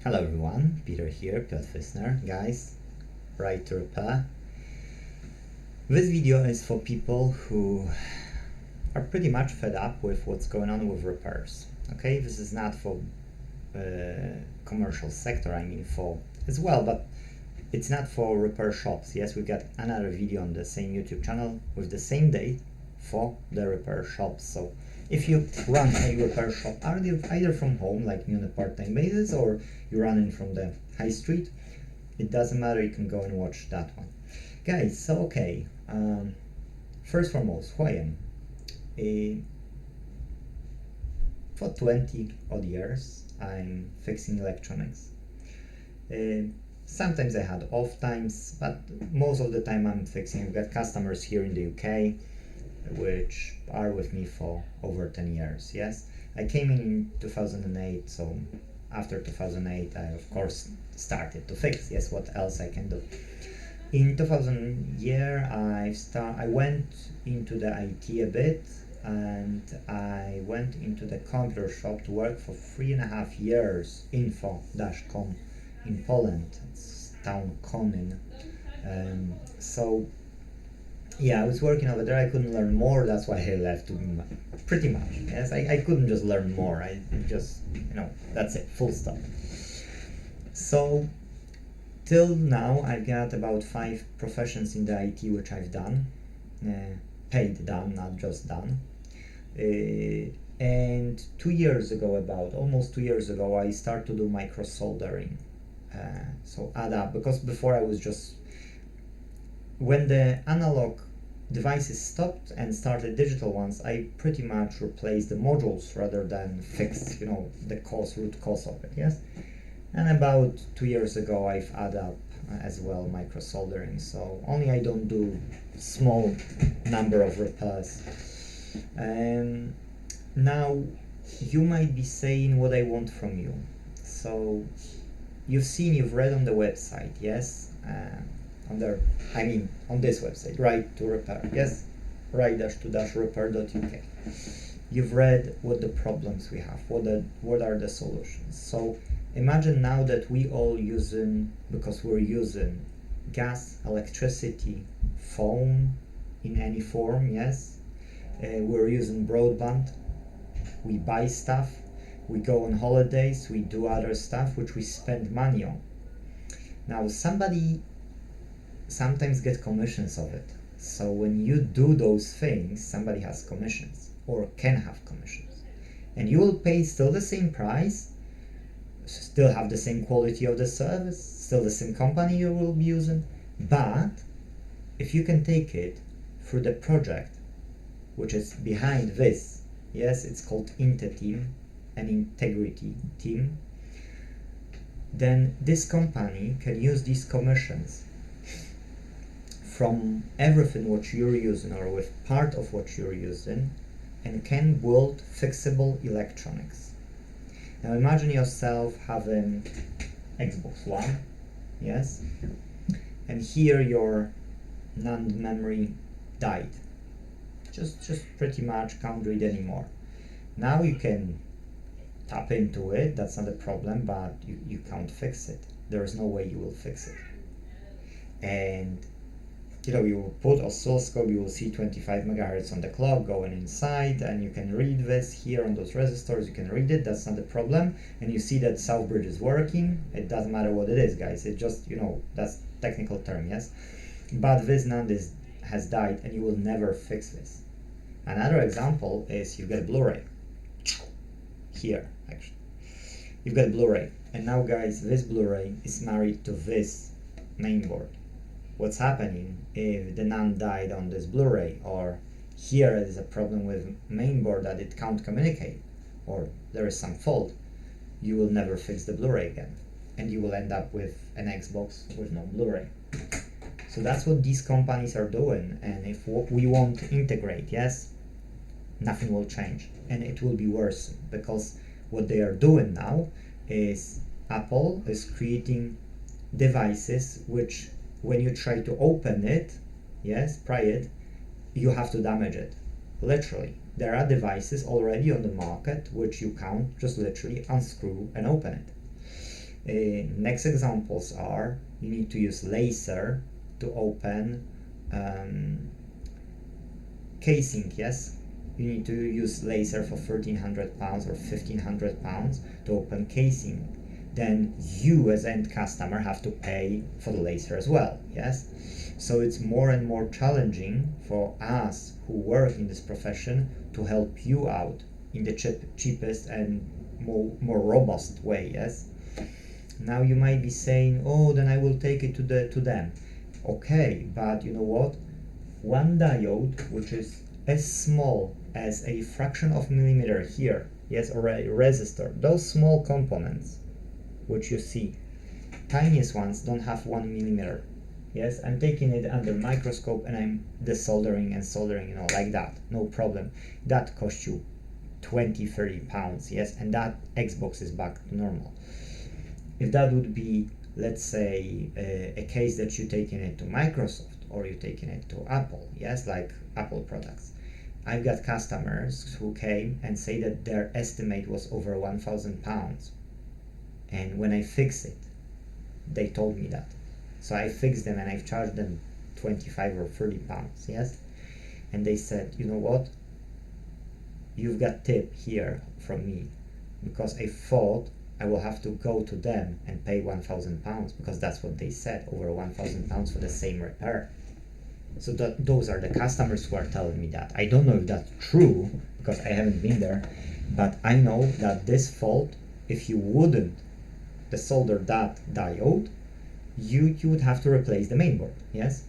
Hello everyone, Peter here, Piotr Fissner. Guys, right to repair. This video is for people who are pretty much fed up with what's going on with repairs. Okay, this is not for commercial sector, I mean for as well, but it's not for repair shops. Yes, we got another video on the same YouTube channel with the same date for the repair shops. So if you run a repair shop either from home, like on a part-time basis, or you're running from the high street, it doesn't matter, you can go and watch that one. Guys, so okay, first foremost, who I am. For 20 odd years, I'm fixing electronics. Sometimes I had off times, but most of the time I'm fixing. I've got customers here in the UK which are with me for over 10 years. Yes, I came in 2008, so after 2008 I of course started to fix. Yes, what else I can do? In 2000 year I went into the IT a bit, and I went into the computer shop to work for 3.5 years, Info.com in Poland. It's town Konin. So yeah, I was working over there. I couldn't learn more, that's why I left, pretty much. Yes, I couldn't just learn more. I just, that's it, full stop. So till now I've got about 5 professions in the IT which I've done, paid done, not just done. And 2 years ago, almost 2 years ago, I started to do micro soldering. So add up, because before I was just, when the analog devices stopped and started digital ones, I pretty much replaced the modules rather than fix, the root cause of it. Yes, and about 2 years ago I've added up as well micro soldering. So only I don't do small number of repairs. And now you might be saying what I want from you. So you've read on the website, yes, on this website, right to repair, yes, right-to-repair.uk. You've read what the problems we have, what are the solutions. So imagine now that we all because we're using gas, electricity, phone in any form, yes, we're using broadband, we buy stuff, we go on holidays, we do other stuff which we spend money on. Now somebody sometimes get commissions of it. So when you do those things, somebody has commissions or can have commissions, and you will pay still the same price, still have the same quality of the service, still the same company you will be using. But if you can take it through the project which is behind this, yes, it's called Inte.Team, an integrity team, then this company can use these commissions from everything what you're using or with part of what you're using, and can build fixable electronics. Now imagine yourself having Xbox One, yes, and here your NAND memory died. Just pretty much can't read anymore. Now you can tap into it, that's not a problem, but you can't fix it. There is no way you will fix it. And you will put oscilloscope, you will see 25 megahertz on the clock going inside, and you can read this here on those resistors, you can read it, that's not a problem. And you see that south bridge is working, it doesn't matter what it is, guys, it just, that's technical term, yes. But this NAND has died, and you will never fix this. Another example is you've got a Blu-ray. Here, actually. You've got a Blu-ray, and now guys, this Blu-ray is married to this mainboard. What's happening if the NAND died on this Blu-ray, or here is a problem with mainboard that it can't communicate, or there is some fault, you will never fix the Blu-ray again, and you will end up with an Xbox with no Blu-ray. So that's what these companies are doing, and if we won't integrate, yes, nothing will change, and it will be worse, because what they are doing now is Apple is creating devices which, when you try to open it, yes, pry it, you have to damage it. Literally, there are devices already on the market which you can't just literally unscrew and open it. Next examples are, you need to use laser to open casing, yes? You need to use laser for 1300 pounds or 1500 pounds to open casing. Then you as end customer have to pay for the laser as well, yes? So it's more and more challenging for us who work in this profession to help you out in the cheapest and more robust way, yes? Now you might be saying, oh, then I will take it to them. Okay, but you know what? One diode, which is as small as a fraction of a millimeter here, yes, or a resistor, those small components which you see, tiniest ones don't have 1 millimeter. Yes, I'm taking it under microscope and I'm desoldering and soldering, you know, like that, no problem. That costs you 20-30 pounds, yes, and that Xbox is back to normal. If that would be, let's say, a case that you're taking it to Microsoft or you're taking it to Apple, yes, like Apple products. I've got customers who came and say that their estimate was over 1,000 pounds. And when I fixed it, they told me that. So I fixed them and I've charged them 25 or 30 pounds, yes? And they said, you know what? You've got tip here from me, because I thought I will have to go to them and pay 1,000 pounds, because that's what they said, over 1,000 pounds for the same repair. So those are the customers who are telling me that. I don't know if that's true, because I haven't been there, but I know that this fault, if you wouldn't desolder that diode, you would have to replace the mainboard, yes?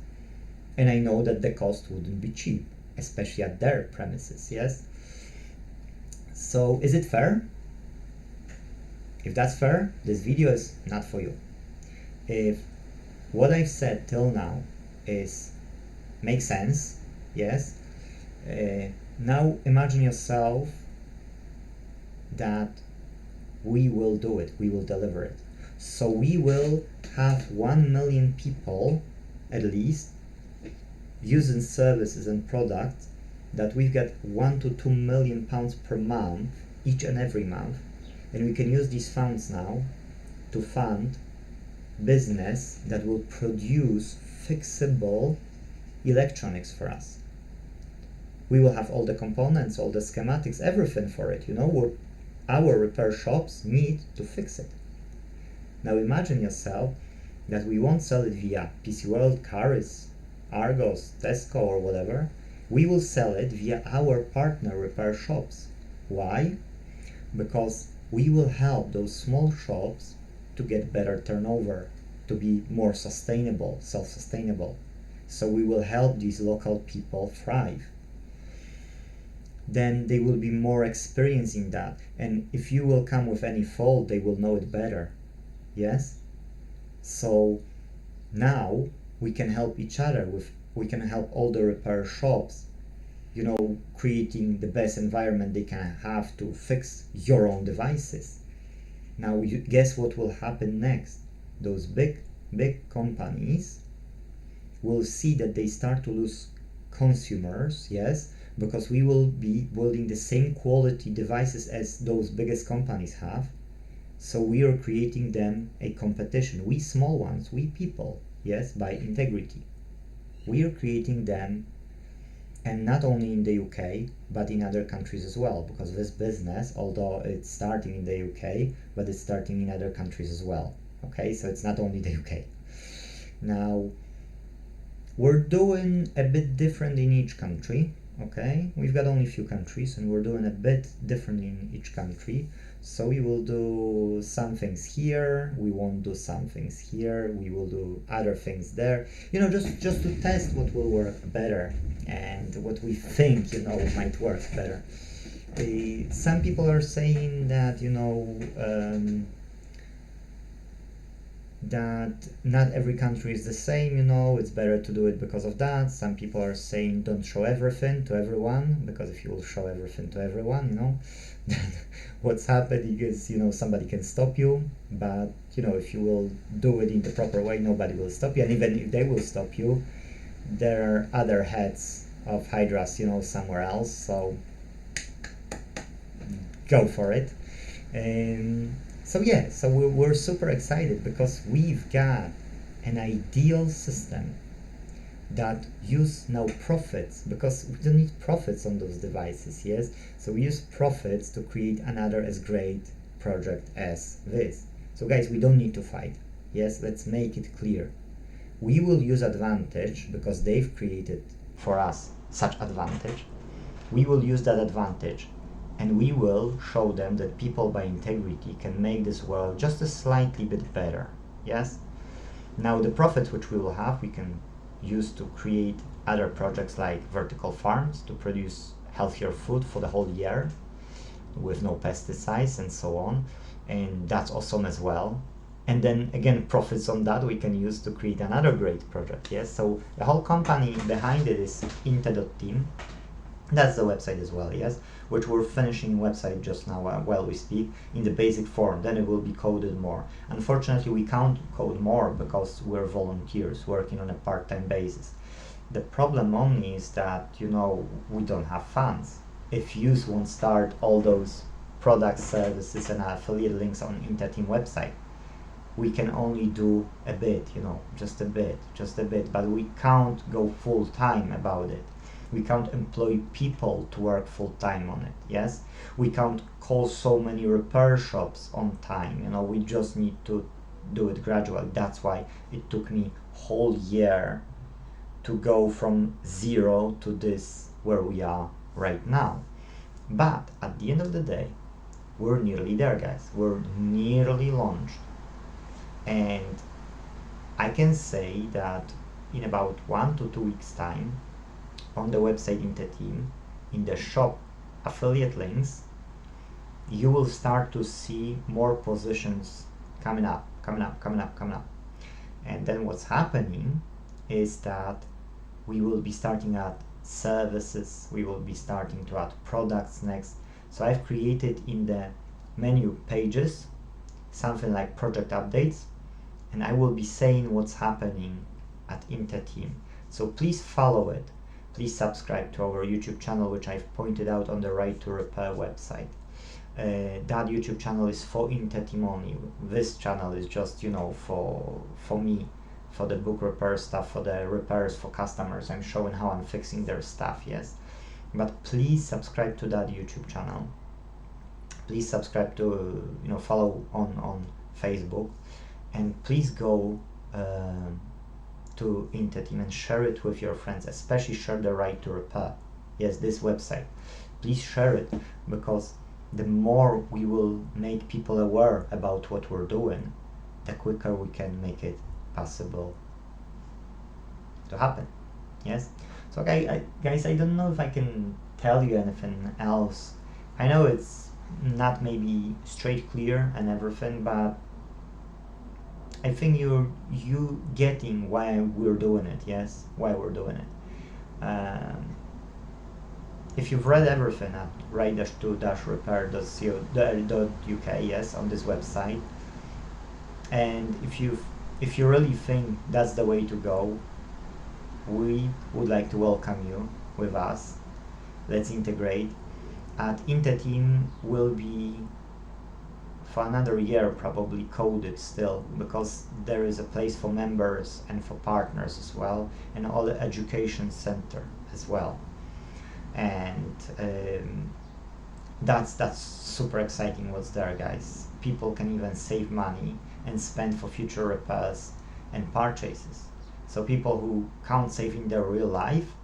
And I know that the cost wouldn't be cheap, especially at their premises, yes? So is it fair? If that's fair, this video is not for you. If what I've said till now makes sense, yes? Now imagine yourself that we will do it, we will deliver it. So we will have 1 million people at least using services and products that we've got 1 to 2 million pounds per month, each and every month, and we can use these funds now to fund business that will produce fixable electronics for us. We will have all the components, all the schematics, everything for it, you know, what our repair shops need to fix it. Now imagine yourself that we won't sell it via PC World, Caris, Argos, Tesco or whatever. We will sell it via our partner repair shops. Why? Because we will help those small shops to get better turnover, to be more sustainable, self-sustainable. So we will help these local people thrive. Then they will be more experienced in that. And if you will come with any fault, they will know it better. Yes? So now we can help each other we can help all the repair shops, you know, creating the best environment they can have to fix your own devices. Now guess what will happen next? Those big companies will see that they start to lose consumers, yes, because we will be building the same quality devices as those biggest companies have. So we are creating them a competition. We small ones, we people, yes, by integrity. We are creating them, and not only in the UK, but in other countries as well, because this business, although it's starting in the UK, but it's starting in other countries as well. Okay, so it's not only the UK. Now, we're doing a bit different in each country. Okay, we've got only a few countries and we're doing a bit different in each country. So we will do some things here, we won't do some things here, we will do other things there, you know, just to test what will work better and what we think, you know, might work better. Some people are saying that, you know, that not every country is the same, you know, it's better to do it because of that. Some people are saying don't show everything to everyone, because if you will show everything to everyone, you know, then what's happening is, you know, somebody can stop you, but, you know, if you will do it in the proper way, nobody will stop you, and even if they will stop you, there are other heads of hydras, you know, somewhere else, so go for it. So yeah, so we're super excited because we've got an ideal system that use now profits, because we don't need profits on those devices, yes? So we use profits to create another as great project as this. So guys, we don't need to fight, yes? Let's make it clear. We will use advantage because they've created for us such advantage. We will use that advantage and we will show them that people by integrity can make this world just a slightly bit better, yes? Now the profits which we will have, we can use to create other projects like vertical farms to produce healthier food for the whole year with no pesticides and so on, and that's awesome as well. And then again, profits on that we can use to create another great project, yes? So the whole company behind it is Inte.Team. That's the website as well, yes, which we're finishing website just now while we speak in the basic form. Then it will be coded more. Unfortunately, we can't code more because we're volunteers working on a part-time basis. The problem only is that, you know, we don't have funds. If you won't start all those products, services and affiliate links on Inte.Team website, we can only do a bit, you know, just a bit, but we can't go full-time about it. We can't employ people to work full-time on it, yes? We can't call so many repair shops on time, you know, we just need to do it gradually. That's why it took me whole year to go from 0 to this where we are right now. But at the end of the day, we're nearly there, guys. We're nearly launched. And I can say that in about 1 to 2 weeks time, on the website Inte.Team, in the shop affiliate links, you will start to see more positions coming up. And then what's happening is that we will be starting at services, we will be starting to add products next. So I've created in the menu pages something like project updates, and I will be saying what's happening at Inte.Team. So please follow it. Please subscribe to our YouTube channel, which I've pointed out on the Right to Repair website. That YouTube channel is for Inte.Team only. This channel is just, you know, for me, for the book repair stuff, for the repairs for customers. I'm showing how I'm fixing their stuff, yes. But please subscribe to that YouTube channel. Please subscribe to, you know, follow on Facebook, and please go to Inte.Team and share it with your friends, especially share the Right to Repair. Yes, this website. Please share it, because the more we will make people aware about what we're doing, the quicker we can make it possible to happen. Yes. So guys, I don't know if I can tell you anything else. I know it's not maybe straight clear and everything, but I think you getting why we're doing it, yes? Why we're doing it. If you've read everything at right-to-repair.co.uk, yes, on this website, and if you really think that's the way to go, we would like to welcome you with us. Let's integrate. At Inte.Team will be for another year probably coded still, because there is a place for members and for partners as well, and all the education center as well. And that's super exciting what's there, guys. People can even save money and spend for future repairs and purchases. So people who can't save in their real life,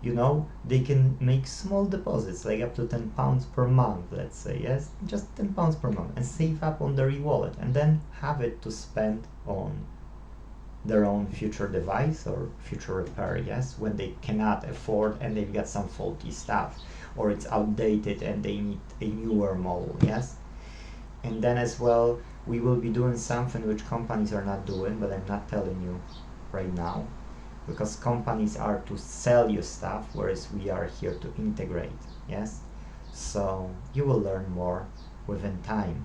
you know, they can make small deposits, like up to £10 per month, let's say, yes, just £10 per month, and save up on their e-wallet, and then have it to spend on their own future device or future repair, yes, when they cannot afford and they've got some faulty stuff, or it's outdated and they need a newer model, yes. And then as well, we will be doing something which companies are not doing, but I'm not telling you right now, because companies are to sell you stuff, whereas we are here to integrate, yes. So you will learn more within time.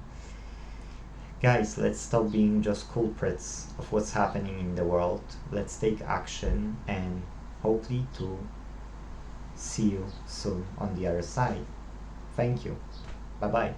Guys, let's stop being just culprits of what's happening in the world. Let's take action, and hopefully to see you soon on the other side. Thank you. Bye bye.